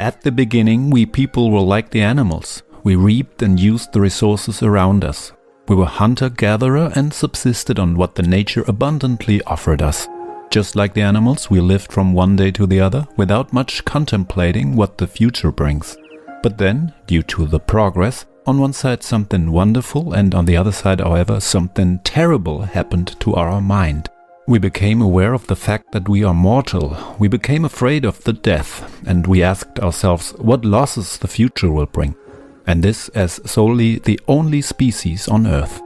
At the beginning, we people were like the animals. We reaped and used the resources around us. We were hunter-gatherer and subsisted on what the nature abundantly offered us. Just like the animals, we lived from one day to the other without much contemplating what the future brings. But then, due to the progress, on one side something wonderful and on the other side, however, something terrible happened to our mind. We became aware of the fact that we are mortal. We became afraid of the death, and we asked ourselves what losses the future will bring. And this as solely the only species on Earth.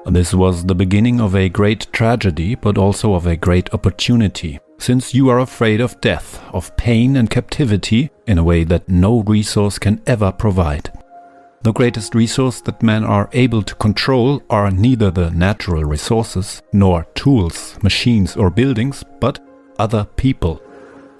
This was the beginning of a great tragedy, but also of a great opportunity, since you are afraid of death, of pain and captivity in a way that no resource can ever provide. The greatest resource that men are able to control are neither the natural resources, nor tools, machines or buildings, but other people.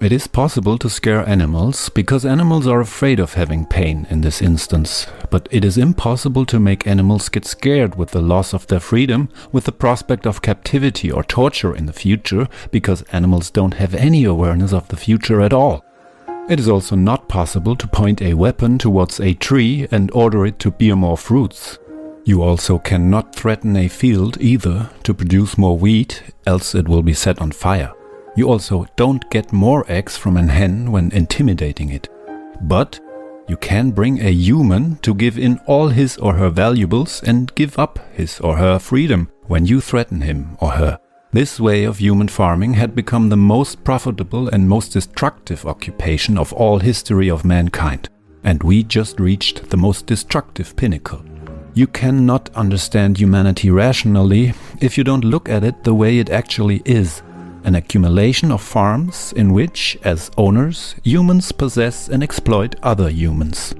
It is possible to scare animals, because animals are afraid of having pain in this instance. But it is impossible to make animals get scared with the loss of their freedom, with the prospect of captivity or torture in the future, because animals don't have any awareness of the future at all. It is also not possible to point a weapon towards a tree and order it to bear more fruits. You also cannot threaten a field either to produce more wheat, else it will be set on fire. You also don't get more eggs from a hen when intimidating it. But you can bring a human to give in all his or her valuables and give up his or her freedom when you threaten him or her. This way of human farming had become the most profitable and most destructive occupation of all history of mankind. And we just reached the most destructive pinnacle. You cannot understand humanity rationally if you don't look at it the way it actually is. An accumulation of farms in which, as owners, humans possess and exploit other humans.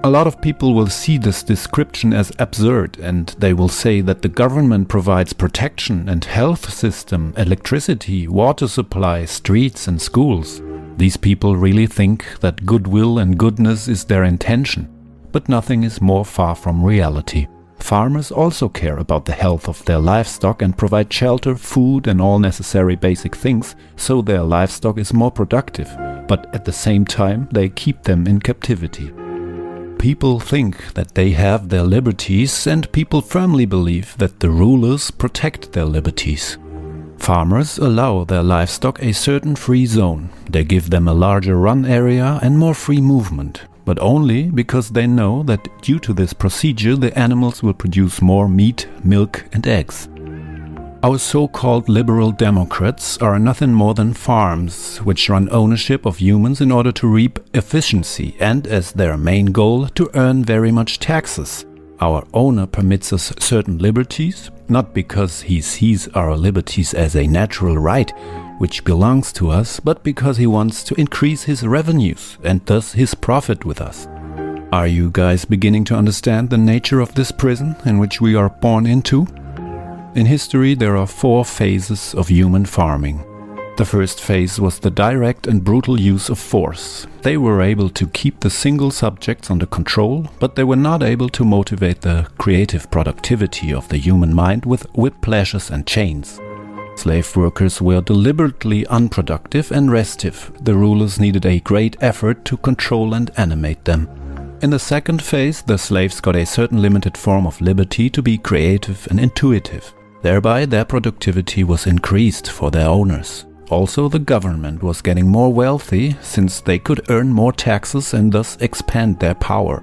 A lot of people will see this description as absurd, and they will say that the government provides protection and health system, electricity, water supply, streets and schools. These people really think that goodwill and goodness is their intention, but nothing is more far from reality. Farmers also care about the health of their livestock and provide shelter, food and all necessary basic things, so their livestock is more productive, but at the same time they keep them in captivity. People think that they have their liberties, and people firmly believe that the rulers protect their liberties. Farmers allow their livestock a certain free zone. They give them a larger run area and more free movement, but only because they know that due to this procedure the animals will produce more meat, milk and eggs. Our so-called liberal democrats are nothing more than farms, which run ownership of humans in order to reap efficiency and as their main goal to earn very much taxes. Our owner permits us certain liberties, not because he sees our liberties as a natural right, which belongs to us, but because he wants to increase his revenues and thus his profit with us. Are you guys beginning to understand the nature of this prison in which we are born into? In history there are 4 phases of human farming. The first phase was the direct and brutal use of force. They were able to keep the single subjects under control, but they were not able to motivate the creative productivity of the human mind with whiplashes and chains. Slave workers were deliberately unproductive and restive. The rulers needed a great effort to control and animate them. In the second phase, the slaves got a certain limited form of liberty to be creative and intuitive. Thereby, their productivity was increased for their owners. Also, the government was getting more wealthy, since they could earn more taxes and thus expand their power.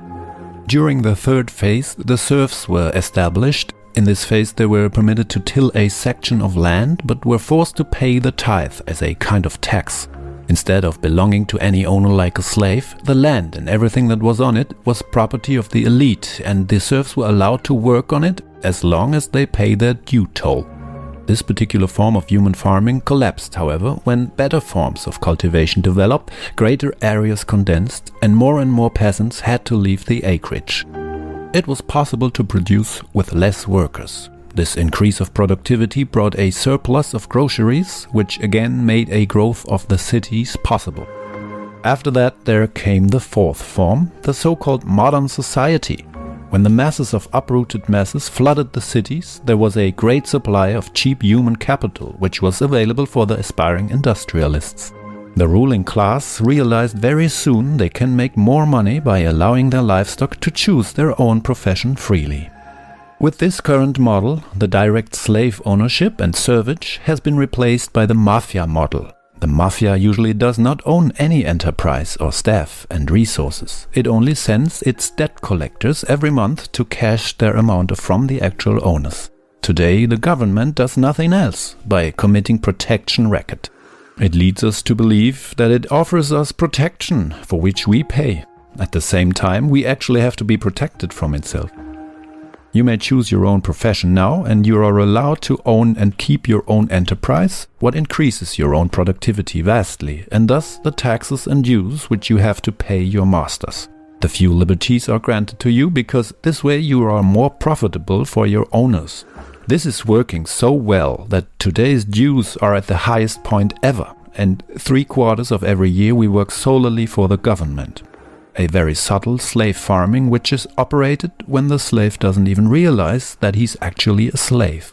During the third phase, the serfs were established. In this phase, they were permitted to till a section of land, but were forced to pay the tithe as a kind of tax. Instead of belonging to any owner like a slave, the land and everything that was on it was property of the elite, and the serfs were allowed to work on it as long as they pay their due toll. This particular form of human farming collapsed, however, when better forms of cultivation developed, greater areas condensed, and more peasants had to leave the acreage. It was possible to produce with less workers. This increase of productivity brought a surplus of groceries, which again made a growth of the cities possible. After that there came the fourth form, the so-called modern society. When the masses of uprooted masses flooded the cities, there was a great supply of cheap human capital, which was available for the aspiring industrialists. The ruling class realized very soon they can make more money by allowing their livestock to choose their own profession freely. With this current model, the direct slave ownership and servage has been replaced by the mafia model. The mafia usually does not own any enterprise or staff and resources. It only sends its debt collectors every month to cash their amount from the actual owners. Today, the government does nothing else by committing protection racket. It leads us to believe that it offers us protection for which we pay. At the same time, we actually have to be protected from itself. You may choose your own profession now, and you are allowed to own and keep your own enterprise, what increases your own productivity vastly, and thus the taxes and dues which you have to pay your masters. The few liberties are granted to you because this way you are more profitable for your owners. This is working so well that today's dues are at the highest point ever, and 3/4 of every year we work solely for the government. A very subtle slave farming which is operated when the slave doesn't even realize that he's actually a slave.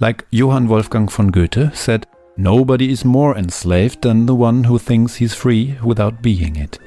Like Johann Wolfgang von Goethe said, nobody is more enslaved than the one who thinks he's free without being it.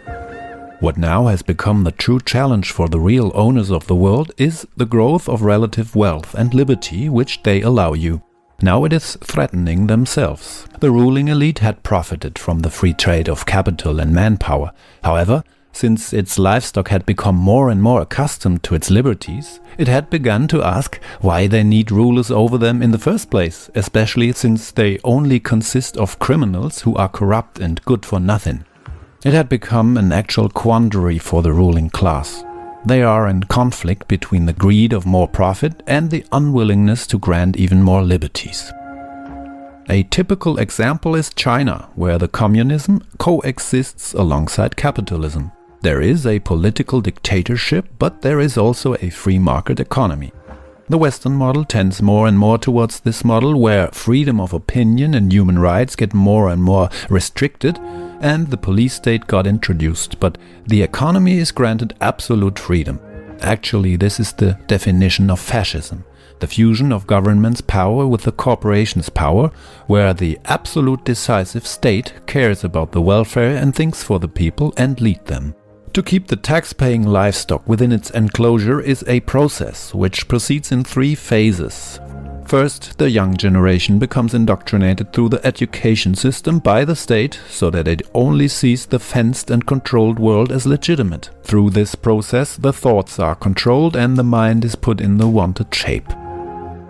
What now has become the true challenge for the real owners of the world is the growth of relative wealth and liberty which they allow you. Now it is threatening themselves. The ruling elite had profited from the free trade of capital and manpower. However, since its livestock had become more and more accustomed to its liberties, it had begun to ask why they need rulers over them in the first place, especially since they only consist of criminals who are corrupt and good for nothing. It had become an actual quandary for the ruling class. They are in conflict between the greed of more profit and the unwillingness to grant even more liberties. A typical example is China, where the communism coexists alongside capitalism. There is a political dictatorship, but there is also a free market economy. The Western model tends more and more towards this model, where freedom of opinion and human rights get more and more restricted, and the police state got introduced, but the economy is granted absolute freedom. Actually, this is the definition of fascism. The fusion of government's power with the corporation's power, where the absolute decisive state cares about the welfare and thinks for the people and lead them. To keep the tax-paying livestock within its enclosure is a process which proceeds in 3 phases. First, the young generation becomes indoctrinated through the education system by the state so that it only sees the fenced and controlled world as legitimate. Through this process, the thoughts are controlled and the mind is put in the wanted shape.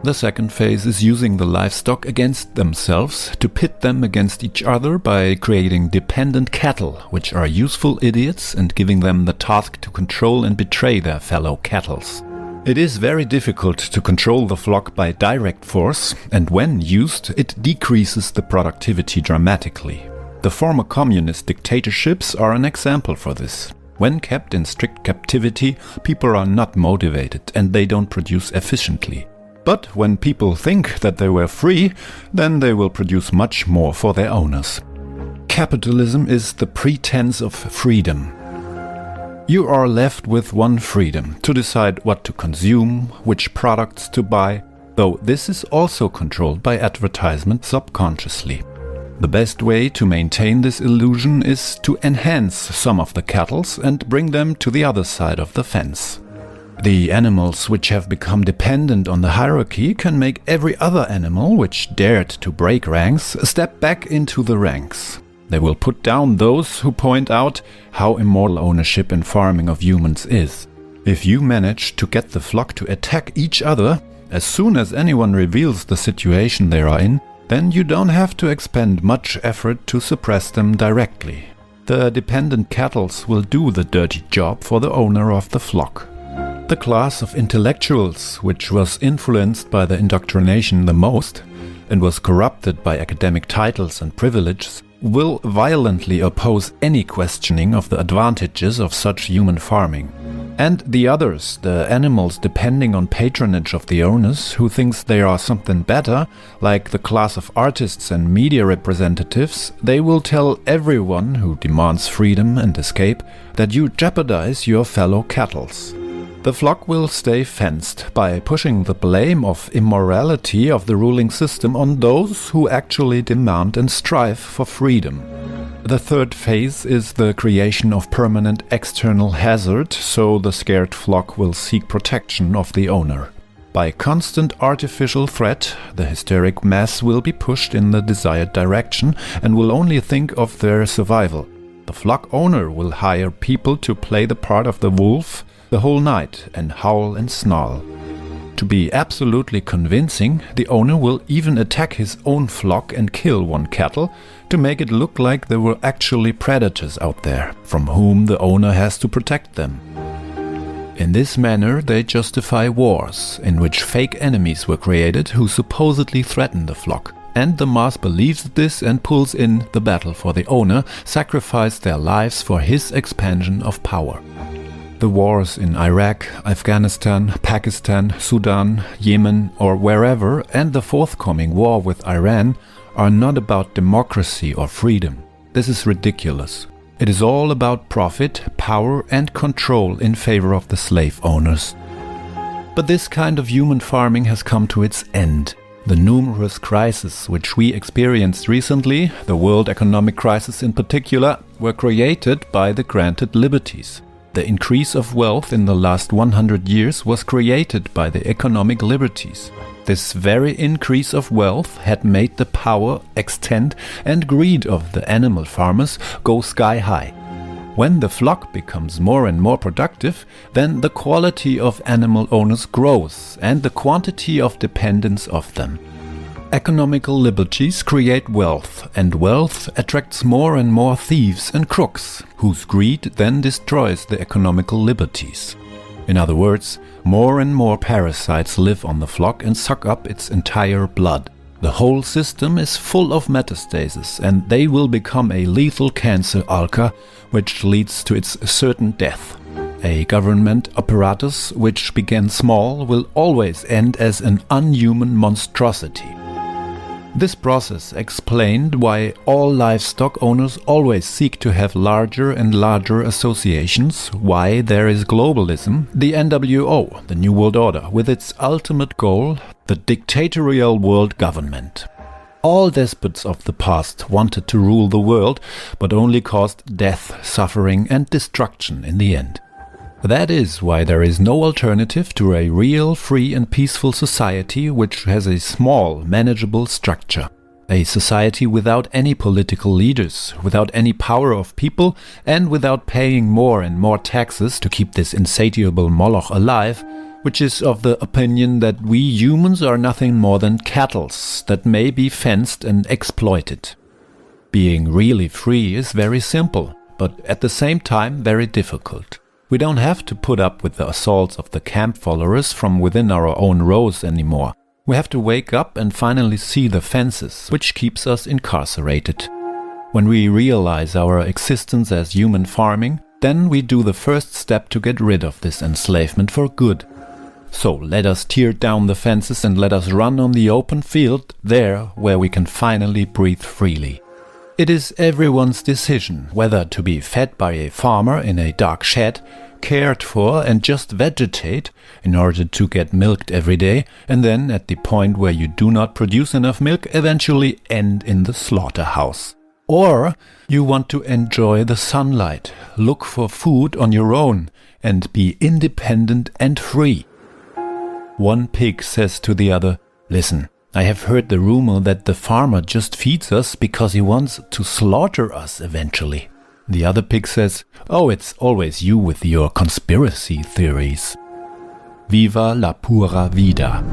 The second phase is using the livestock against themselves to pit them against each other by creating dependent cattle, which are useful idiots, and giving them the task to control and betray their fellow cattles. It is very difficult to control the flock by direct force, and when used, it decreases the productivity dramatically. The former communist dictatorships are an example for this. When kept in strict captivity, people are not motivated and they don't produce efficiently. But when people think that they were free, then they will produce much more for their owners. Capitalism is the pretense of freedom. You are left with one freedom, to decide what to consume, which products to buy, though this is also controlled by advertisement subconsciously. The best way to maintain this illusion is to enhance some of the cattles and bring them to the other side of the fence. The animals which have become dependent on the hierarchy can make every other animal which dared to break ranks step back into the ranks. They will put down those who point out how immoral ownership and farming of humans is. If you manage to get the flock to attack each other, as soon as anyone reveals the situation they are in, then you don't have to expend much effort to suppress them directly. The dependent cattle will do the dirty job for the owner of the flock. The class of intellectuals, which was influenced by the indoctrination the most, and was corrupted by academic titles and privileges, will violently oppose any questioning of the advantages of such human farming. And the others, the animals depending on patronage of the owners, who thinks they are something better, like the class of artists and media representatives, they will tell everyone who demands freedom and escape that you jeopardize your fellow cattles. The flock will stay fenced by pushing the blame of immorality of the ruling system on those who actually demand and strive for freedom. The third phase is the creation of permanent external hazard, so the scared flock will seek protection of the owner. By constant artificial threat, the hysteric mass will be pushed in the desired direction and will only think of their survival. The flock owner will hire people to play the part of the wolf the whole night and howl and snarl. To be absolutely convincing, the owner will even attack his own flock and kill one cattle to make it look like there were actually predators out there, from whom the owner has to protect them. In this manner, they justify wars, in which fake enemies were created who supposedly threaten the flock. And the mass believes this and pulls in the battle for the owner, sacrifice their lives for his expansion of power. The wars in Iraq, Afghanistan, Pakistan, Sudan, Yemen or wherever, and the forthcoming war with Iran are not about democracy or freedom. This is ridiculous. It is all about profit, power and control in favor of the slave owners. But this kind of human farming has come to its end. The numerous crises which we experienced recently, the world economic crisis in particular, were created by the granted liberties. The increase of wealth in the last 100 years was created by the economic liberties. This very increase of wealth had made the power, extent and greed of the animal farmers go sky high. When the flock becomes more and more productive, then the quality of animal owners grows and the quantity of dependence of them. Economical liberties create wealth, and wealth attracts more and more thieves and crooks, whose greed then destroys the economical liberties. In other words, more and more parasites live on the flock and suck up its entire blood. The whole system is full of metastases, and they will become a lethal cancer ulcer, which leads to its certain death. A government apparatus which began small will always end as an unhuman monstrosity. This process explained why all livestock owners always seek to have larger and larger associations, why there is globalism, the NWO, the New World Order, with its ultimate goal, the dictatorial world government. All despots of the past wanted to rule the world, but only caused death, suffering and destruction in the end. That is why there is no alternative to a real, free and peaceful society which has a small, manageable structure. A society without any political leaders, without any power of people, and without paying more and more taxes to keep this insatiable Moloch alive, which is of the opinion that we humans are nothing more than cattle that may be fenced and exploited. Being really free is very simple, but at the same time very difficult. We don't have to put up with the assaults of the camp followers from within our own rows anymore. We have to wake up and finally see the fences, which keeps us incarcerated. When we realize our existence as human farming, then we do the first step to get rid of this enslavement for good. So let us tear down the fences and let us run on the open field, there where we can finally breathe freely. It is everyone's decision whether to be fed by a farmer in a dark shed, cared for and just vegetate in order to get milked every day, and then at the point where you do not produce enough milk eventually end in the slaughterhouse. Or you want to enjoy the sunlight, look for food on your own and be independent and free. One pig says to the other, "Listen, I have heard the rumor that the farmer just feeds us because he wants to slaughter us eventually." The other pig says, "Oh, it's always you with your conspiracy theories." Viva la pura vida!